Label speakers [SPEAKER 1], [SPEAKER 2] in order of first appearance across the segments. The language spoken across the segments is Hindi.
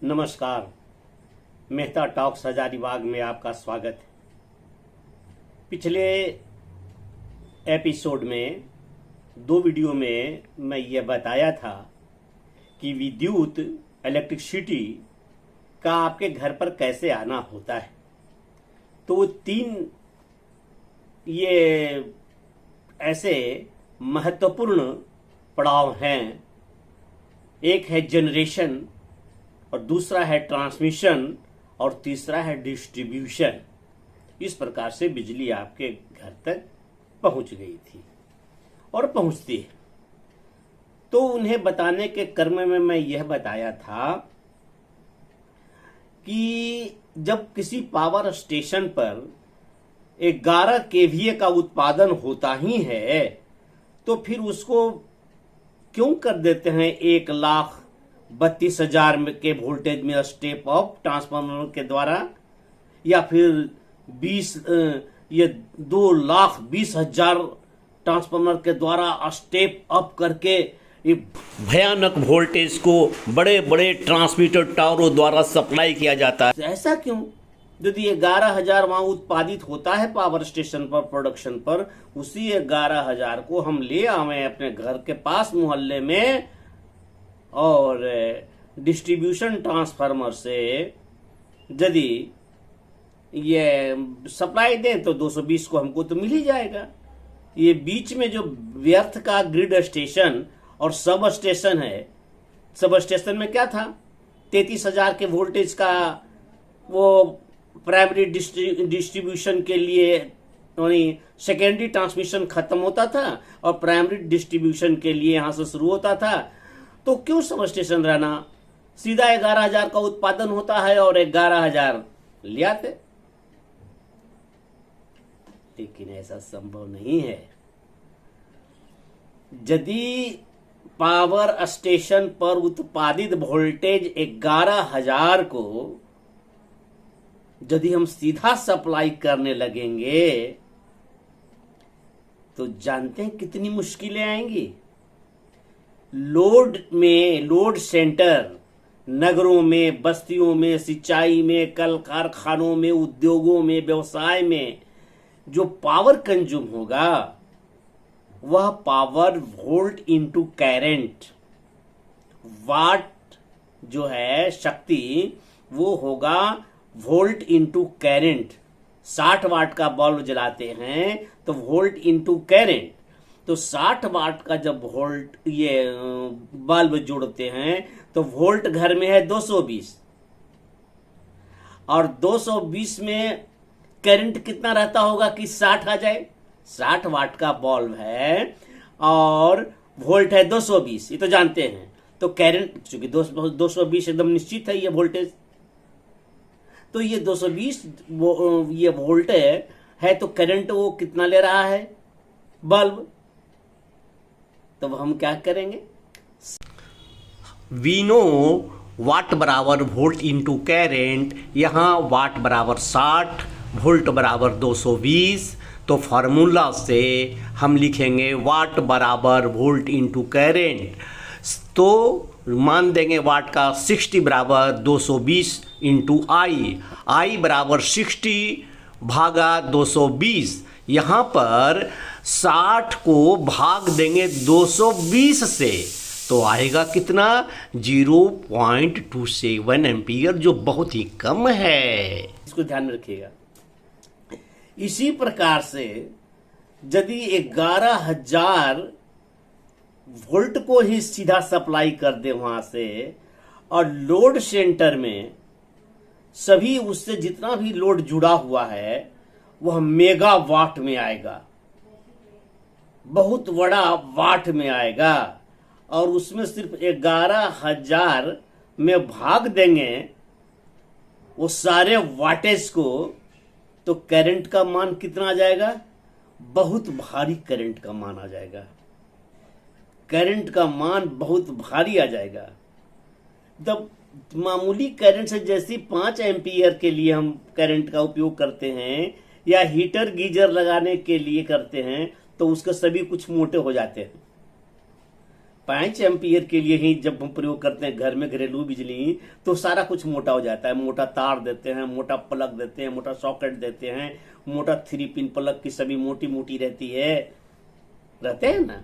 [SPEAKER 1] नमस्कार। मेहता टॉक्स हजारीबाग में आपका स्वागत है। पिछले एपिसोड में 2 वीडियो में मैं ये बताया था कि विद्युत इलेक्ट्रिसिटी का आपके घर पर कैसे आना होता है। तो वो 3 ये ऐसे महत्वपूर्ण पड़ाव हैं। एक है जनरेशन और दूसरा है ट्रांसमिशन और तीसरा है डिस्ट्रीब्यूशन। इस प्रकार से बिजली आपके घर तक पहुंच गई थी और पहुंचती है। तो उन्हें बताने के क्रम में मैं यह बताया था कि जब किसी पावर स्टेशन पर 11 केवीए का उत्पादन होता ही है तो फिर उसको क्यों कर देते हैं 1,32,000 के वोल्टेज में स्टेप अप ट्रांसफार्मर के द्वारा, या फिर 2,20,000 ट्रांसफार्मर के द्वारा स्टेप अप करके ये भयानक वोल्टेज को बड़े बड़े ट्रांसमीटर टावरों द्वारा सप्लाई किया जाता है। ऐसा क्यों? यदि 11,000 वहां उत्पादित होता है पावर स्टेशन पर प्रोडक्शन पर, उसी 11,000 को हम ले आवे अपने घर के पास मोहल्ले में और डिस्ट्रीब्यूशन ट्रांसफार्मर से यदि ये सप्लाई दें तो 220 को हमको तो मिल ही जाएगा। ये बीच में जो व्यर्थ का ग्रिड स्टेशन और सब स्टेशन है, सब स्टेशन में क्या था, 33,000 के वोल्टेज का वो प्राइमरी डिस्ट्रीब्यूशन के लिए सेकेंडरी ट्रांसमिशन खत्म होता था और प्राइमरी डिस्ट्रीब्यूशन के लिए यहां से शुरू होता था। तो क्यों सब स्टेशन रहना? सीधा 11,000 का उत्पादन होता है और 11,000 ले आते। लेकिन ऐसा संभव नहीं है। यदि पावर स्टेशन पर उत्पादित वोल्टेज 11,000 को यदि हम सीधा सप्लाई करने लगेंगे तो जानते हैं कितनी मुश्किलें आएंगी। लोड सेंटर नगरों में, बस्तियों में, सिंचाई में, कल कारखानों में, उद्योगों में, व्यवसाय में जो पावर कंज्यूम होगा वह पावर वोल्ट इनटू करंट, वाट जो है शक्ति वो होगा वोल्ट इनटू करंट। 60 वाट का बल्ब जलाते हैं तो वोल्ट इनटू करंट। तो 60 वाट का जब वोल्ट ये बल्ब जोड़ते हैं तो वोल्ट घर में है 220 और 220 में करंट कितना रहता होगा कि 60 आ जाए। 60 वाट का बल्ब है और वोल्ट है 220, ये तो जानते हैं। तो करंट चूंकि 220 एकदम निश्चित है ये वोल्टेज, तो ये 220 ये वोल्ट है तो करंट वो कितना ले रहा है बल्ब। तो हम क्या करेंगे, वी नो वाट बराबर वोल्ट इंटू करंट। यहाँ वाट बराबर 60, वोल्ट बराबर 220। तो फार्मूला से हम लिखेंगे वाट बराबर वोल्ट इंटू करंट। तो मान देंगे वाट का 60 बराबर 220 इंटू आई बराबर 60 भागा 220। यहाँ पर 60 को भाग देंगे 220 से तो आएगा कितना, 0.27 एम्पियर, जो बहुत ही कम है। इसको ध्यान में रखिएगा। इसी प्रकार से यदि 11,000 वोल्ट को ही सीधा सप्लाई कर दे वहां से और लोड सेंटर में सभी उससे जितना भी लोड जुड़ा हुआ है वह मेगावाट में आएगा, बहुत बड़ा वाट में आएगा, और उसमें सिर्फ 11,000 में भाग देंगे वो सारे वाटेज को, तो करंट का मान कितना आ जाएगा, बहुत भारी करंट का मान आ जाएगा। करंट का मान बहुत भारी आ जाएगा। तब मामूली करंट से जैसे 5 एम्पियर के लिए हम करंट का उपयोग करते हैं या हीटर गीजर लगाने के लिए करते हैं तो उसके सभी कुछ मोटे हो जाते हैं। 5 एम्पियर के लिए ही जब हम प्रयोग करते हैं घर में घरेलू बिजली, तो सारा कुछ मोटा हो जाता है। मोटा तार देते हैं, मोटा प्लग देते हैं, मोटा सॉकेट देते हैं, मोटा 3 पिन प्लग की सभी मोटी मोटी रहती है, रहते हैं ना।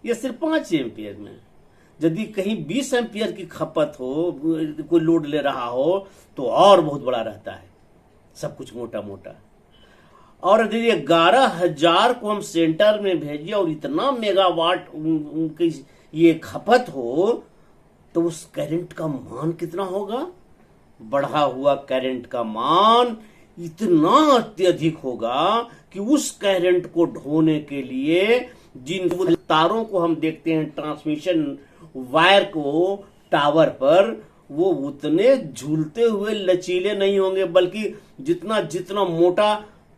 [SPEAKER 1] ये सिर्फ 5 एम्पियर में। यदि कहीं 20 एम्पियर की खपत हो, कोई लोड ले रहा हो, तो और बहुत बड़ा रहता है, सब कुछ मोटा मोटा। और यदि 11,000 को हम सेंटर में भेजिए और इतना मेगावाट उनकी ये खपत हो, तो उस करंट का मान कितना होगा? बढ़ा हुआ करंट का मान इतना अत्यधिक होगा कि उस करंट को ढोने के लिए जिन तारों को हम देखते हैं ट्रांसमिशन वायर को टावर पर, वो उतने झूलते हुए लचीले नहीं होंगे, बल्कि जितना जितना मोटा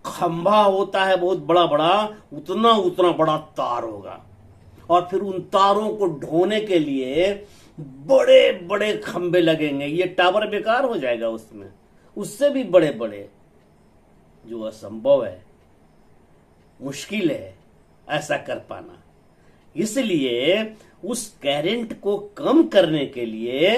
[SPEAKER 1] खंभा होता है बहुत बड़ा बड़ा, उतना उतना बड़ा तार होगा। और फिर उन तारों को ढोने के लिए बड़े बड़े खंभे लगेंगे। ये टावर बेकार हो जाएगा उसमें, उससे भी बड़े बड़े, जो असंभव है, मुश्किल है ऐसा कर पाना। इसलिए उस करंट को कम करने के लिए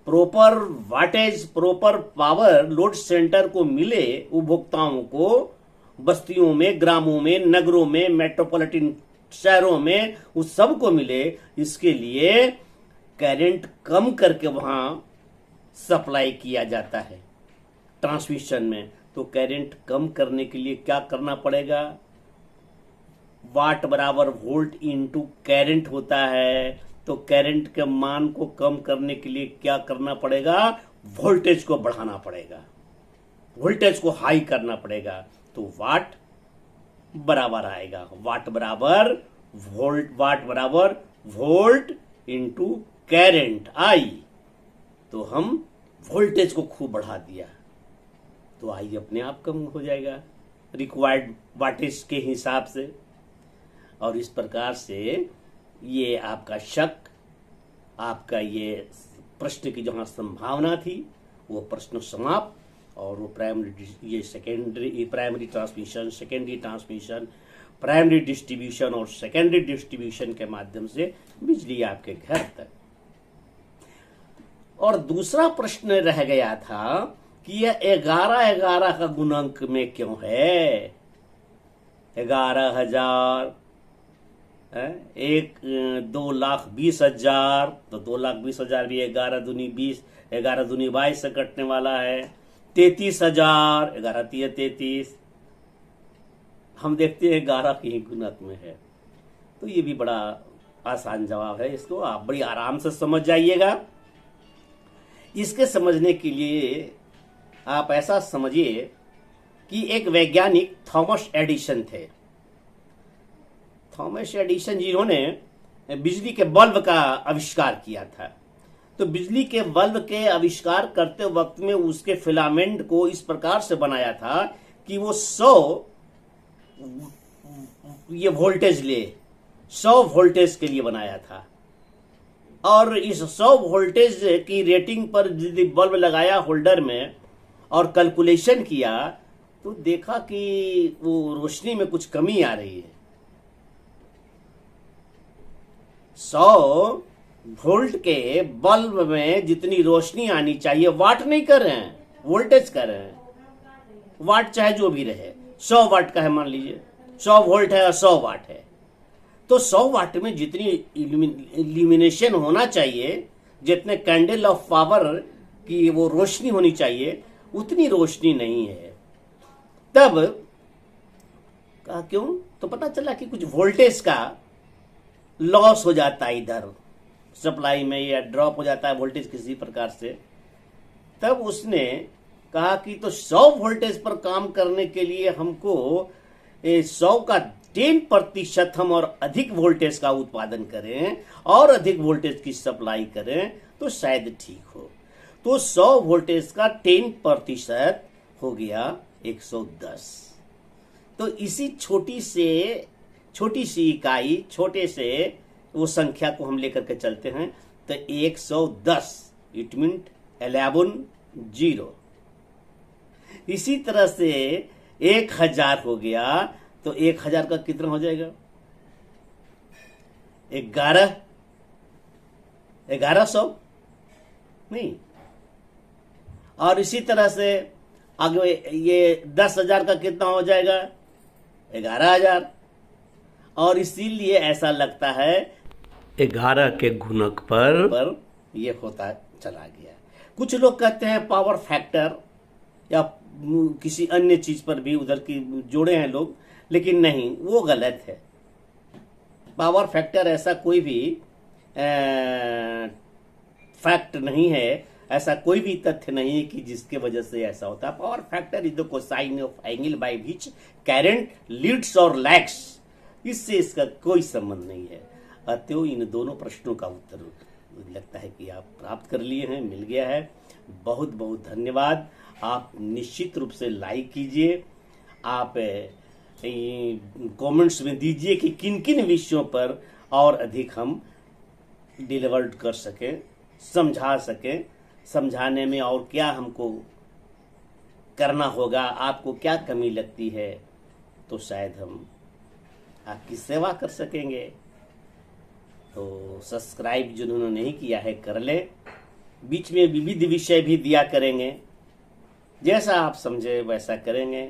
[SPEAKER 1] proper wattage, proper power load centre को मिले, उपभोक्ताओं को बस्तियों में, ग्रामों में, नगरों में, मेट्रोपॉलिटन शहरों में, उस सब को मिले। इसके लिए करंट कम करके वहां सप्लाई किया जाता है ट्रांसमिशन में। तो करंट कम करने के लिए क्या करना पड़ेगा? वाट बराबर वोल्ट इनटू करंट होता है। तो करंट के मान को कम करने के लिए क्या करना पड़ेगा? वोल्टेज को बढ़ाना पड़ेगा, वोल्टेज को हाई करना पड़ेगा। तो वाट बराबर आएगा, वाट बराबर वोल्ट इनटू करंट आई। तो हम वोल्टेज को खूब बढ़ा दिया, तो आई अपने आप कम हो जाएगा रिक्वायर्ड वाटेज के हिसाब से। और इस प्रकार से ये आपका शक, आपका ये प्रश्न की जहां संभावना थी, वो प्रश्न समाप्त। और वो primary transmission, secondary transmission, primary distribution और सेकेंडरी डिस्ट्रीब्यूशन के माध्यम से बिजली आपके घर तक। और दूसरा प्रश्न रह गया था कि यह 11,11 का गुणांक में क्यों है? 11,000 2,20,000, तो 2,20,000 भी 11 दूनी 20, 11 दूनी 22 से कटने वाला है। 33,000, 11 तिया 33। हम देखते हैं 11 के ही गुणक में है। तो ये भी बड़ा आसान जवाब है, इसको आप बड़ी आराम से समझ जाइएगा। इसके समझने के लिए आप ऐसा समझिए कि एक वैज्ञानिक थॉमस एडिसन थे। थॉमस एडिसन जिन्होंने बिजली के बल्ब का आविष्कार किया था। तो बिजली के बल्ब के आविष्कार करते वक्त में उसके फिलामेंट को इस प्रकार से बनाया था कि वो 100 ये वोल्टेज ले, 100 वोल्टेज के लिए बनाया था। और इस 100 वोल्टेज की रेटिंग पर यदि बल्ब लगाया होल्डर में और कैलकुलेशन किया, तो देखा कि वो रोशनी में कुछ कमी आ रही है। 100 वोल्ट के बल्ब में जितनी रोशनी आनी चाहिए, वाट नहीं कर रहे हैं, वोल्टेज कर रहे हैं। वाट चाहे जो भी रहे, 100 वाट का है मान लीजिए, 100 वोल्ट है और 100 वाट है। तो 100 वाट में जितनी इल्यूमिनेशन होना चाहिए, जितने कैंडल ऑफ पावर की वो रोशनी होनी चाहिए, उतनी रोशनी नहीं है। तब कहा क्यों? तो पता चला कि कुछ वोल्टेज का लॉस हो जाता है इधर सप्लाई में, या ड्रॉप हो जाता है वोल्टेज किसी प्रकार से। तब उसने कहा कि तो 100 वोल्टेज पर काम करने के लिए हमको 100 का 10% हम और अधिक वोल्टेज का उत्पादन करें और अधिक वोल्टेज की सप्लाई करें, तो शायद ठीक हो। तो 100 वोल्टेज का 10% हो गया 110। तो इसी छोटी सी इकाई, छोटे से वो संख्या को हम लेकर के चलते हैं, तो 110 इट मीन 11 0। इसी तरह से 1000 हो गया, तो 1000 का कितना हो जाएगा? 11 1100 नहीं। और इसी तरह से आगे ये 10,000 का कितना हो जाएगा? 11,000। और इसीलिए ऐसा लगता है 11 के गुणक पर ये होता चला गया। कुछ लोग कहते हैं पावर फैक्टर या किसी अन्य चीज पर भी उधर की जोड़े हैं लोग, लेकिन नहीं, वो गलत है। पावर फैक्टर ऐसा कोई भी फैक्ट नहीं है, ऐसा कोई भी तथ्य नहीं है कि जिसके वजह से ऐसा होता है। Power factor is the cosine of angle by which current Leeds और लैग्स। इससे इसका कोई संबंध नहीं है। अतएव इन दोनों प्रश्नों का उत्तर लगता है कि आप प्राप्त कर लिए हैं, मिल गया है। बहुत बहुत धन्यवाद। आप निश्चित रूप से लाइक कीजिए, आप कमेंट्स में दीजिए कि किन किन विषयों पर और अधिक हम डिलीवर्ड कर सकें, समझा सकें, समझाने में और क्या हमको करना होगा, आपको क्या कमी लगती है, तो शायद हम आपकी सेवा कर सकेंगे। तो सब्सक्राइब जिन्होंने नहीं किया है कर ले। बीच में विविध विषय भी दिया करेंगे, जैसा आप समझे वैसा करेंगे।